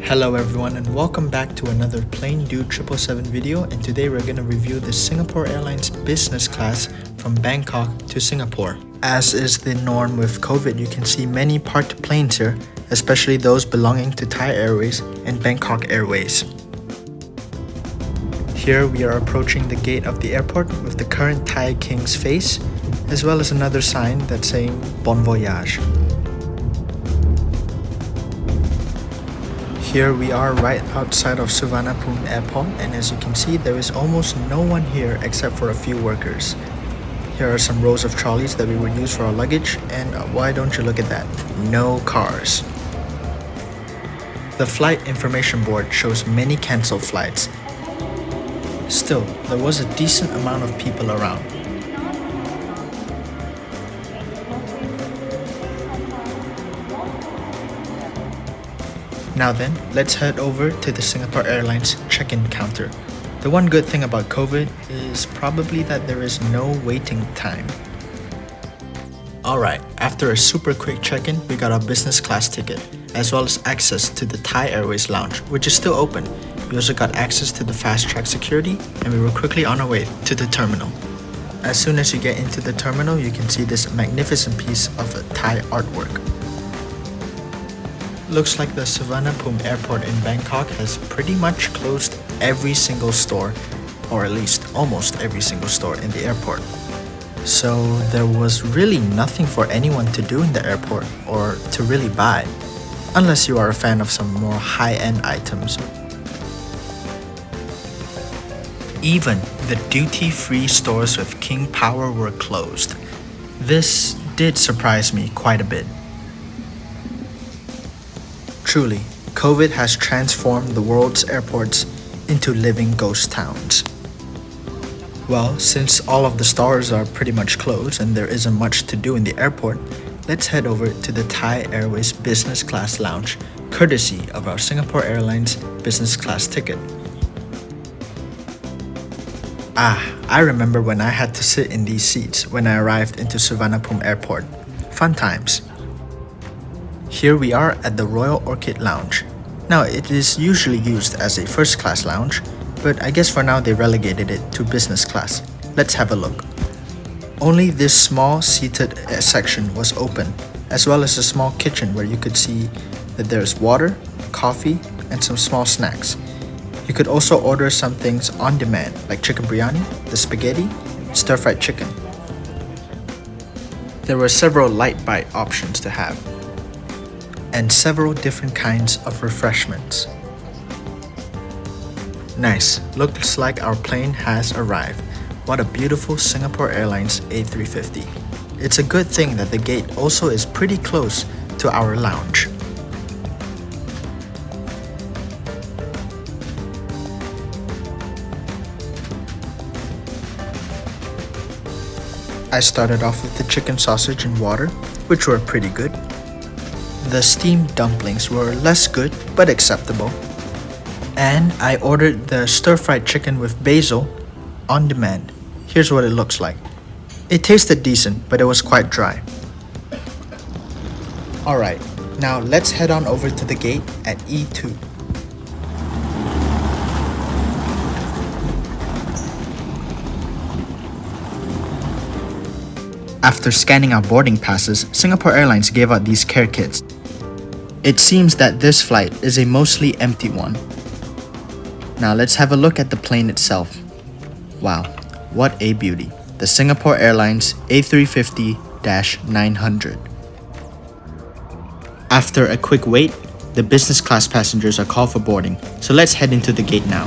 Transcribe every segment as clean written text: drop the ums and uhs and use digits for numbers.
Hello everyone and welcome back to another Plain Dude 777 video, and today we're going to review the Singapore Airlines business class from Bangkok to Singapore. As is the norm with COVID, you can see many parked planes here, especially those belonging to Thai Airways and Bangkok Airways. Here we are approaching the gate of the airport with the current Thai King's face, as well as another sign that's saying Bon Voyage. Here we are right outside of Suvarnabhumi Airport, and as you can see, there is almost no one here except for a few workers. Here are some rows of trolleys that we would use for our luggage, and why don't you look at that? No cars. The flight information board shows many cancelled flights. Still, there was a decent amount of people around. Now then, let's head over to the Singapore Airlines check-in counter. The one good thing about COVID is probably that there is no waiting time. Alright, after a super quick check-in, we got our business class ticket, as well as access to the Thai Airways lounge, which is still open. We also got access to the fast-track security, and we were quickly on our way to the terminal. As soon as you get into the terminal, you can see this magnificent piece of Thai artwork. Looks like the Suvarnabhumi Airport in Bangkok has pretty much closed every single store, or at least almost every single store in the airport. So there was really nothing for anyone to do in the airport or to really buy, unless you are a fan of some more high-end items. Even the duty-free stores with King Power were closed. This did surprise me quite a bit. Truly, COVID has transformed the world's airports into living ghost towns. Well, since all of the stores are pretty much closed and there isn't much to do in the airport, let's head over to the Thai Airways business class lounge, courtesy of our Singapore Airlines business class ticket. I remember when I had to sit in these seats when I arrived into Suvarnabhumi Airport. Fun times. Here we are at the Royal Orchid Lounge. Now, it is usually used as a first class lounge, but I guess for now they relegated it to business class. Let's have a look. Only this small seated section was open, as well as a small kitchen where you could see that there's water, coffee, and some small snacks. You could also order some things on demand, like chicken biryani, the spaghetti, stir-fried chicken. There were several light bite options to have, and several different kinds of refreshments. Nice, looks like our plane has arrived. What a beautiful Singapore Airlines A350. It's a good thing that the gate also is pretty close to our lounge. I started off with the chicken sausage and water, which were pretty good. The steamed dumplings were less good, but acceptable. And I ordered the stir-fried chicken with basil on demand. Here's what it looks like. It tasted decent, but it was quite dry. Alright, now let's head on over to the gate at E2. After scanning our boarding passes, Singapore Airlines gave out these care kits. It seems that this flight is a mostly empty one. Now let's have a look at the plane itself. Wow, what a beauty. The Singapore Airlines A350-900. After a quick wait, the business class passengers are called for boarding, so let's head into the gate now.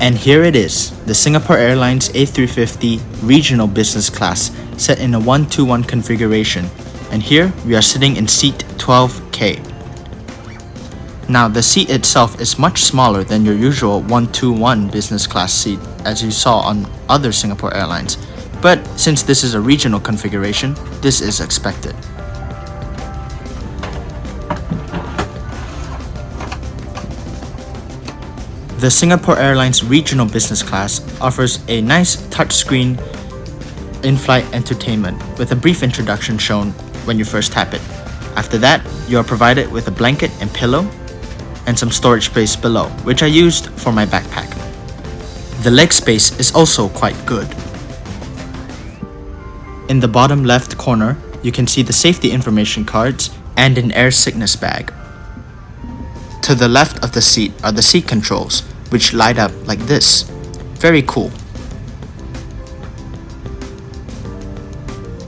And here it is, the Singapore Airlines A350 Regional Business Class, set in a 1-2-1 configuration. And here, we are sitting in seat 12K. Now, the seat itself is much smaller than your usual 1-2-1 business class seat, as you saw on other Singapore Airlines. But since this is a regional configuration, this is expected. The Singapore Airlines Regional Business Class offers a nice touchscreen in-flight entertainment with a brief introduction shown when you first tap it. After that, you are provided with a blanket and pillow and some storage space below, which I used for my backpack. The leg space is also quite good. In the bottom left corner, you can see the safety information cards and an air sickness bag. To the left of the seat are the seat controls, which light up like this. Very cool.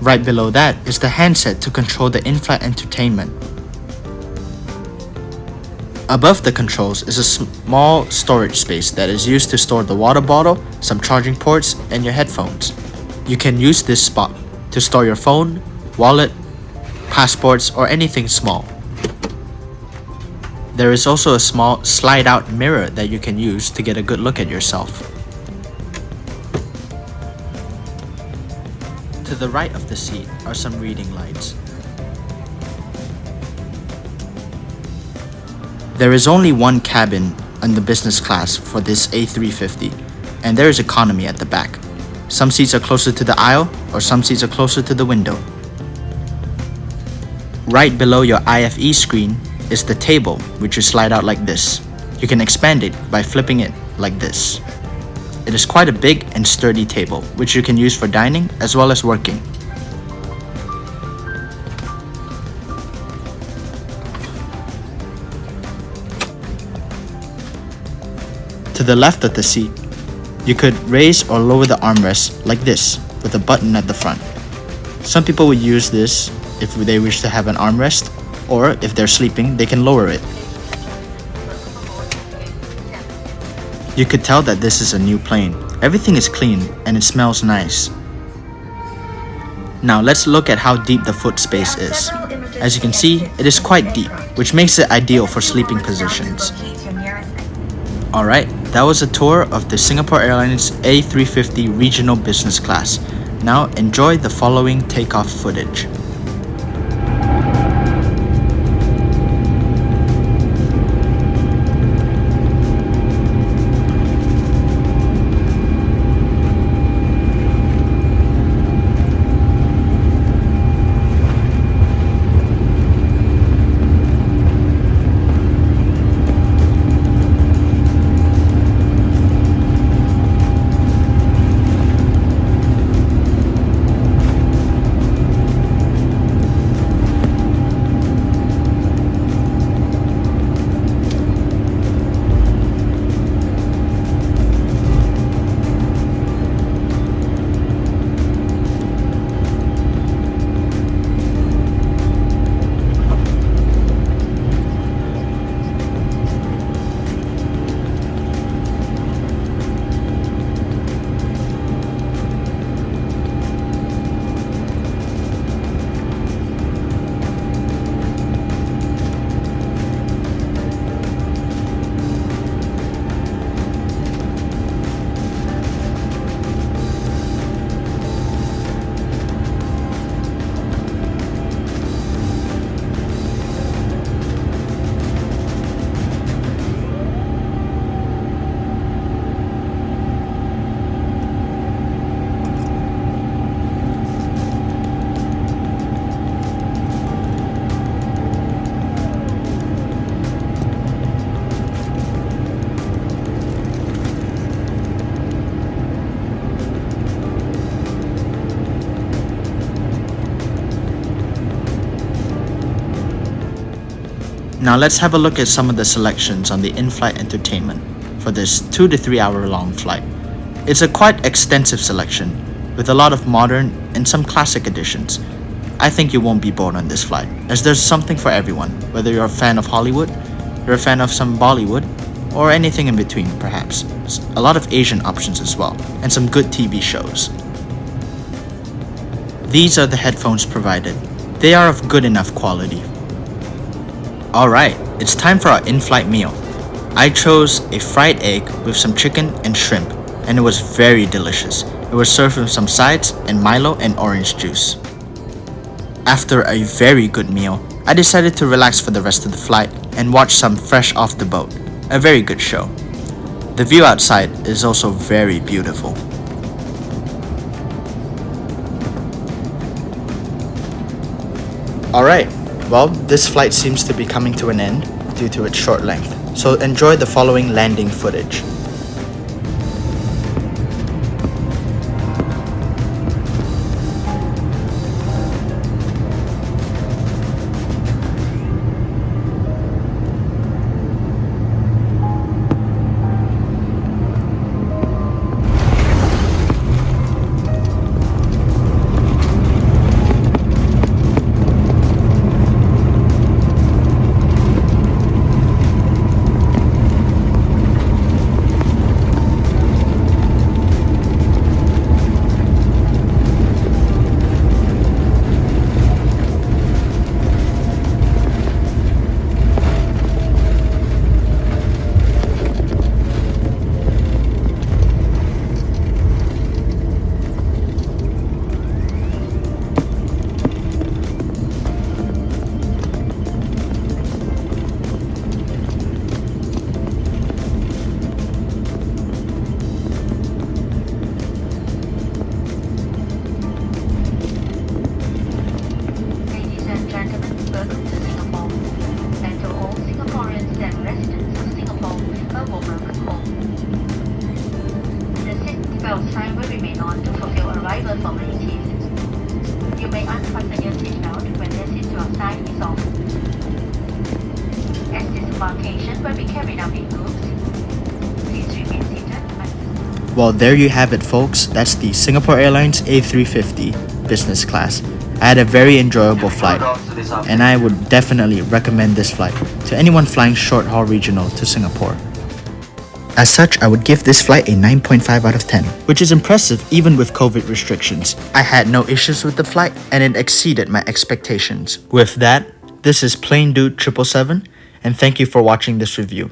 Right below that is the handset to control the in-flight entertainment. Above the controls is a small storage space that is used to store the water bottle, some charging ports, and your headphones. You can use this spot to store your phone, wallet, passports, or anything small. There is also a small slide-out mirror that you can use to get a good look at yourself. To the right of the seat are some reading lights. There is only one cabin in the business class for this A350, and there is economy at the back. Some seats are closer to the aisle, or some seats are closer to the window. Right below your IFE screen is the table, which you slide out like this. You can expand it by flipping it like this. It is quite a big and sturdy table, which you can use for dining as well as working. To the left of the seat, you could raise or lower the armrest like this, with a button at the front. Some people would use this if they wish to have an armrest, or if they're sleeping, they can lower it. You could tell that this is a new plane. Everything is clean and it smells nice. Now let's look at how deep the foot space is. As you can see, it is quite deep, which makes it ideal for sleeping positions. Alright, that was a tour of the Singapore Airlines A350 Regional Business Class. Now enjoy the following takeoff footage. Now let's have a look at some of the selections on the in-flight entertainment for this 2 to 3 hour long flight. It's a quite extensive selection with a lot of modern and some classic additions. I think you won't be bored on this flight, as there's something for everyone, whether you're a fan of Hollywood, you're a fan of some Bollywood, or anything in between perhaps. A lot of Asian options as well, and some good TV shows. These are the headphones provided. They are of good enough quality. Alright, it's time for our in-flight meal. I chose a fried egg with some chicken and shrimp, and it was very delicious. It was served with some sides and Milo and orange juice. After a very good meal, I decided to relax for the rest of the flight and watch some Fresh Off the Boat, a very good show. The view outside is also very beautiful. Alright, well, this flight seems to be coming to an end due to its short length, so enjoy the following landing footage. Ladies and gentlemen, welcome to Singapore. And to all Singaporeans and residents of Singapore, a warm welcome home. The seatbelt sign will remain on to fulfill arrival formalities. You may unfasten your seatbelt when the seatbelt sign is off. As disembarkation will be carried out in groups, please remain seated. Well, there you have it, folks. That's the Singapore Airlines A350 business class. I had a very enjoyable flight, and I would definitely recommend this flight to anyone flying short-haul regional to Singapore. As such, I would give this flight a 9.5 out of 10, which is impressive even with COVID restrictions. I had no issues with the flight, and it exceeded my expectations. With that, this is Plain Dude 777, and thank you for watching this review.